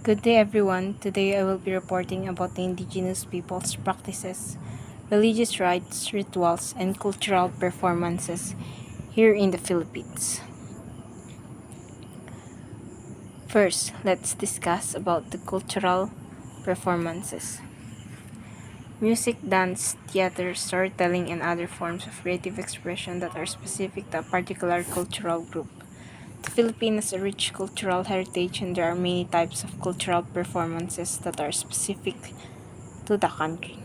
Good day everyone. Today I will be reporting about the indigenous people's practices, religious rites, rituals, and cultural performances here in the Philippines. First, let's discuss about the cultural performances. Music, dance, theater, storytelling, and other forms of creative expression that are specific to a particular cultural group. The Philippines has a rich cultural heritage and there are many types of cultural performances that are specific to the country.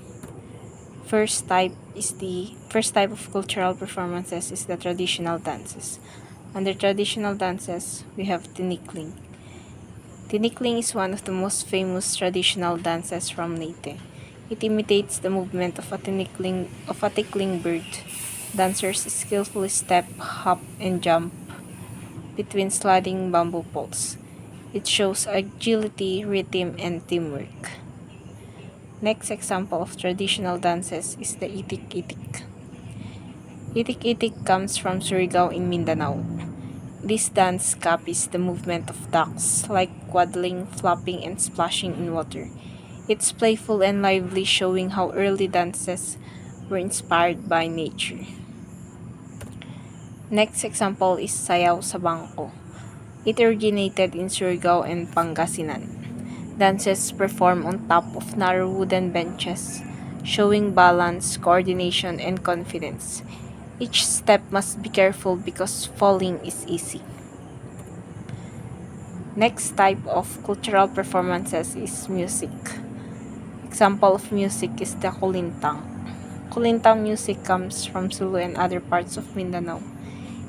First type of cultural performances is the traditional dances. Under traditional dances, we have tinikling. Tinikling is one of the most famous traditional dances from Leyte. It imitates the movement of a tickling bird. Dancers skillfully step, hop, and jump between sliding bamboo poles. It shows agility, rhythm, and teamwork. Next example of traditional dances is the itik-itik. Itik-itik comes from Surigao in Mindanao. This dance copies the movement of ducks, like waddling, flopping, and splashing in water. It's playful and lively, showing how early dances were inspired by nature. Next example is Sayaw sa Bangko. It originated in Surigao and Pangasinan. Dances performed on top of narrow wooden benches, showing balance, coordination, and confidence. Each step must be careful because falling is easy. Next type of cultural performances is music. Example of music is the kulintang. Kulintang music comes from Sulu and other parts of Mindanao.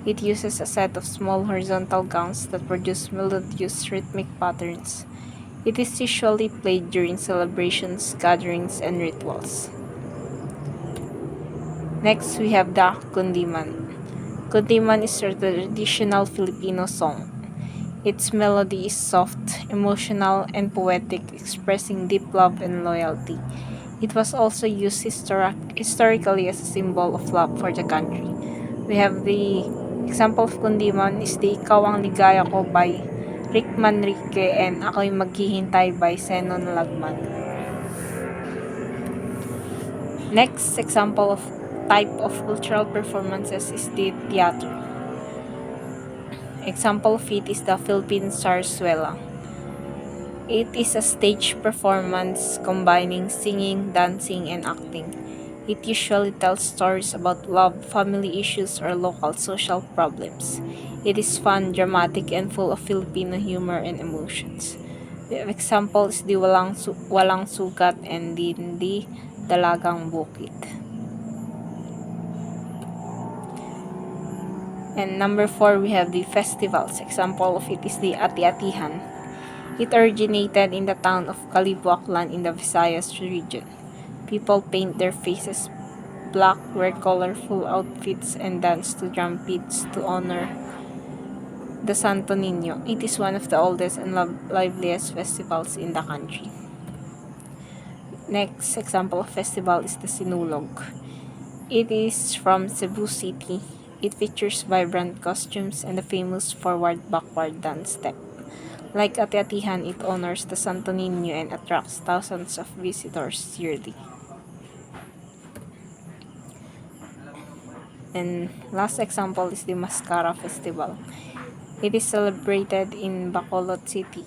It uses a set of small horizontal gongs that produce melodious rhythmic patterns. It is usually played during celebrations, gatherings, and rituals. Next, we have the kundiman. Kundiman is a traditional Filipino song. Its melody is soft, emotional, and poetic, expressing deep love and loyalty. It was also used historically as a symbol of love for the country. We have the example of kundiman is the Ikaw ang ligaya ko by Rick Manrique and Ako'y Maghihintay by Senon Lagman. Next example of type of cultural performances is the theater. Example of it is the Philippine Zarzuela. It is a stage performance combining singing, dancing, and acting. It usually tells stories about love, family issues, or local social problems. It is fun, dramatic, and full of Filipino humor and emotions. The example is the Walang Sugat and the Dalagang Bukid. And number 4, we have the festivals. Example of it is the Ati-Atihan. It originated in the town of Kalibuaklan in the Visayas region. People paint their faces black, wear colorful outfits, and dance to drum beats to honor the Santo Niño. It is one of the oldest and liveliest festivals in the country. Next example of festival is the Sinulog. It is from Cebu City. It features vibrant costumes and the famous forward-backward dance step. Like Ati-Atihan, it honors the Santo Niño and attracts thousands of visitors yearly. And last example is the Mascara Festival. It is celebrated in Bacolod City.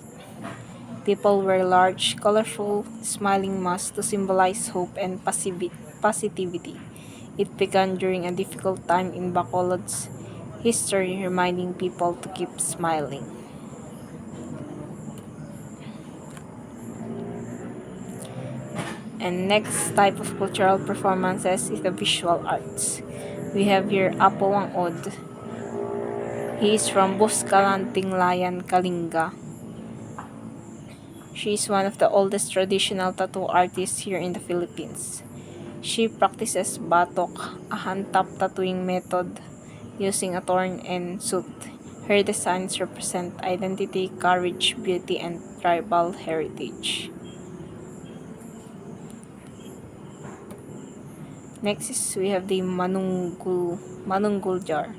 People wear large, colorful, smiling masks to symbolize hope and positivity. It began during a difficult time in Bacolod's history, reminding people to keep smiling. And next type of cultural performances is the visual arts. We have here Apo Wang Od. He is from Buscalan, Tinglayan, Kalinga. She is one of the oldest traditional tattoo artists here in the Philippines. She practices batok, a hand-tap tattooing method using a thorn and soot. Her designs represent identity, courage, beauty, and tribal heritage. Next is we have the Manunggul jar.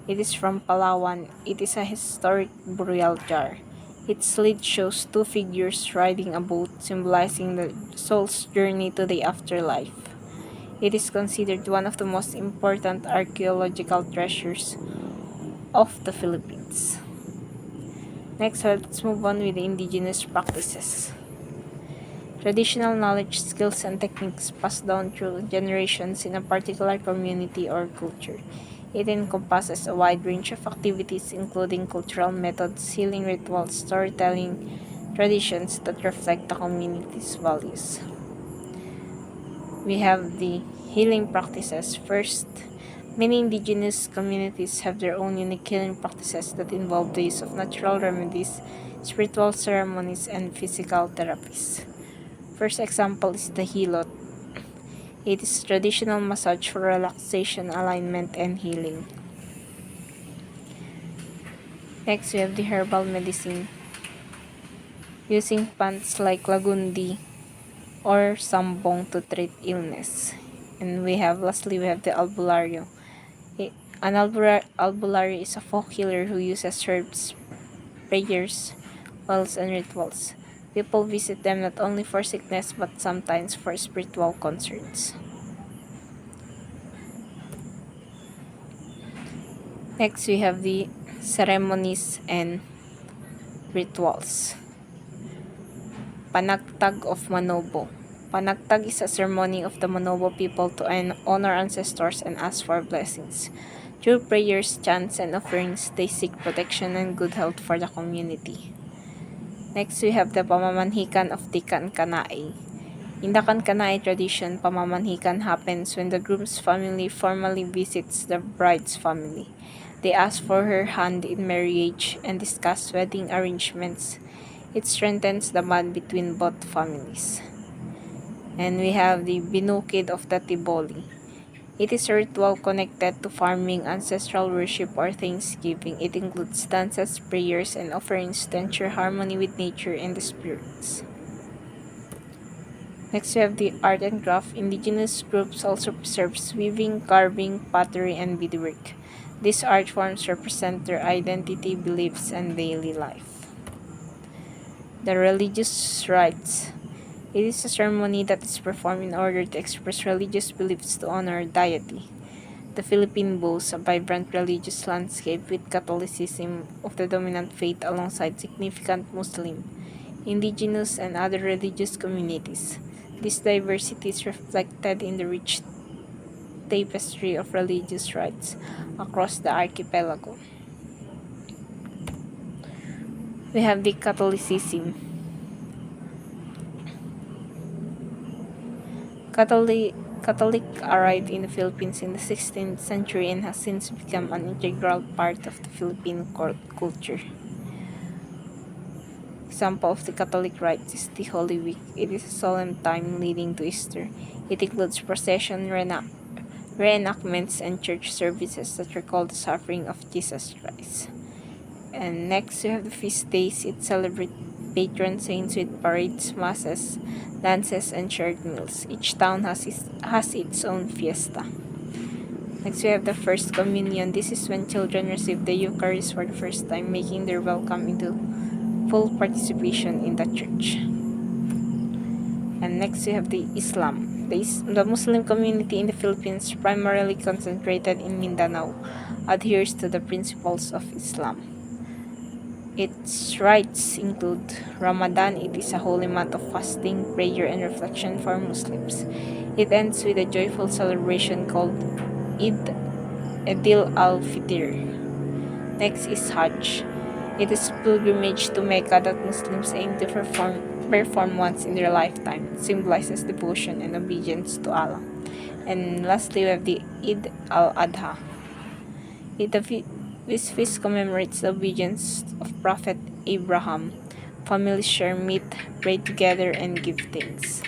It is from Palawan. It is a historic burial jar. Its lead shows two figures riding a boat, symbolizing the soul's journey to the afterlife. It is considered one of the most important archaeological treasures of the Philippines. Next, let's move on with the indigenous practices. Traditional knowledge, skills, and techniques passed down through generations in a particular community or culture. It encompasses a wide range of activities, including cultural methods, healing rituals, storytelling, traditions that reflect the community's values. We have the healing practices. First, many indigenous communities have their own unique healing practices that involve the use of natural remedies, spiritual ceremonies, and physical therapies. First example is the hilot. It is traditional massage for relaxation, alignment, and healing. Next, we have the herbal medicine. Using plants like lagundi or sambong to treat illness. And lastly, we have the albulario. An albulario is a folk healer who uses herbs, prayers, oils, and rituals. People visit them not only for sickness but sometimes for spiritual concerns. Next, we have the ceremonies and rituals. Panagtag of Manobo. Panagtag is a ceremony of the Manobo people to honor ancestors and ask for blessings. Through prayers, chants, and offerings, they seek protection and good health for the community. Next, we have the pamamanhikan of the Kankanae. In the Kankanae tradition, pamamanhikan happens when the groom's family formally visits the bride's family. They ask for her hand in marriage and discuss wedding arrangements. It strengthens the bond between both families. And we have the Binukid of the Tiboli. It is a ritual connected to farming, ancestral worship, or thanksgiving. It includes dances, prayers, and offerings to ensure harmony with nature and the spirits. Next, we have the art and craft. Indigenous groups also preserve weaving, carving, pottery, and beadwork. These art forms represent their identity, beliefs, and daily life. The religious rites. It is a ceremony that is performed in order to express religious beliefs to honor deity. The Philippines boasts a vibrant religious landscape with Catholicism of the dominant faith alongside significant Muslim, indigenous, and other religious communities. This diversity is reflected in the rich tapestry of religious rites across the archipelago. We have the Catholicism. Catholic arrived in the Philippines in the 16th century and has since become an integral part of the Philippine culture. Example of the Catholic rite is the Holy Week. It is a solemn time leading to Easter. It includes procession, reenactments, and church services that recall the suffering of Jesus Christ. And next, we have the feast days. It celebrates patron saints with parades, masses, dances, and shared meals. Each town has its own fiesta. Next, we have the First Communion. This is when children receive the Eucharist for the first time, making their welcome into full participation in the church. And next, we have the Islam. The Muslim community in the Philippines, primarily concentrated in Mindanao, adheres to the principles of Islam. Its rites include Ramadan. It is a holy month of fasting, prayer, and reflection for Muslims. It ends with a joyful celebration called Eid al-Fitr. Next is Hajj. It is a pilgrimage to Mecca that Muslims aim to perform once in their lifetime. It symbolizes devotion and obedience to Allah. And lastly, we have the Eid al-Adha. This feast commemorates the obedience of Prophet Abraham. Families share meat, pray together, and give thanks.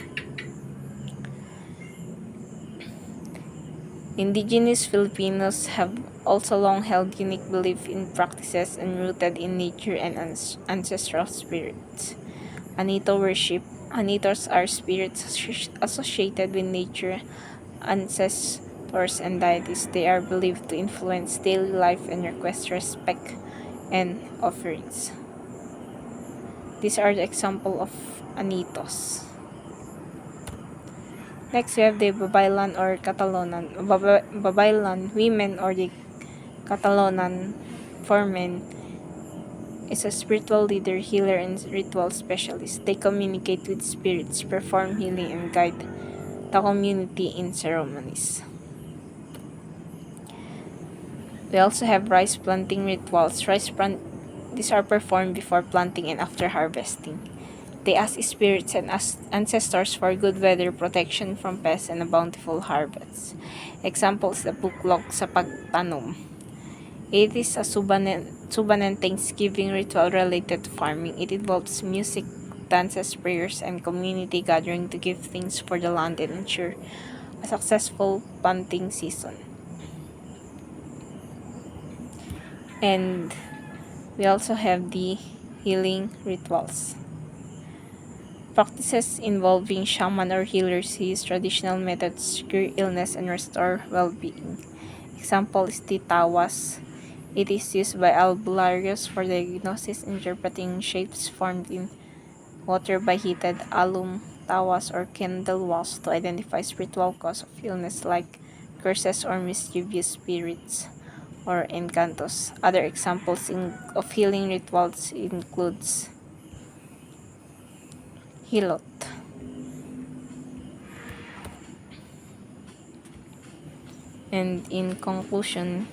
Indigenous Filipinos have also long held unique belief in practices and rooted in nature and ancestral spirits. Anito worship. Anitos are spirits associated with nature, ancestors, and deities. They are believed to influence daily life and request respect and offerings. These are the example of anitos. Next, we have the Babaylan or Catalonan. Babaylan women or the Catalonan for men is a spiritual leader, healer, and ritual specialist. They communicate with spirits, perform healing, and guide the community in ceremonies. We also have rice planting rituals. These are performed before planting and after harvesting. They ask spirits and ancestors for good weather, protection from pests, and a bountiful harvest. Examples, the buklok sa pagtanom. It is a Subanen Thanksgiving ritual related to farming. It involves music, dances, prayers, and community gathering to give thanks for the land and ensure a successful planting season. And we also have the healing rituals. Practices involving shaman or healers who use traditional methods to cure illness and restore well-being. Example is the tawas. It is used by albularios for diagnosis, interpreting shapes formed in water by heated alum, tawas, or candle wax to identify spiritual cause of illness like curses or mischievous spirits or encantos. Other examples of healing rituals includes hilot. And in conclusion,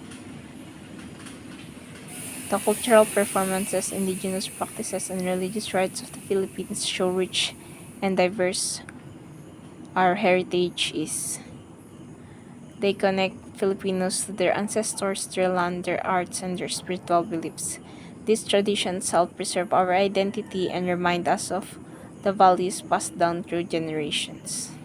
the cultural performances, indigenous practices, and religious rites of the Philippines show rich and diverse our heritage is. They connect Filipinos to their ancestors, their land, their arts, and their spiritual beliefs. These traditions help preserve our identity and remind us of the values passed down through generations.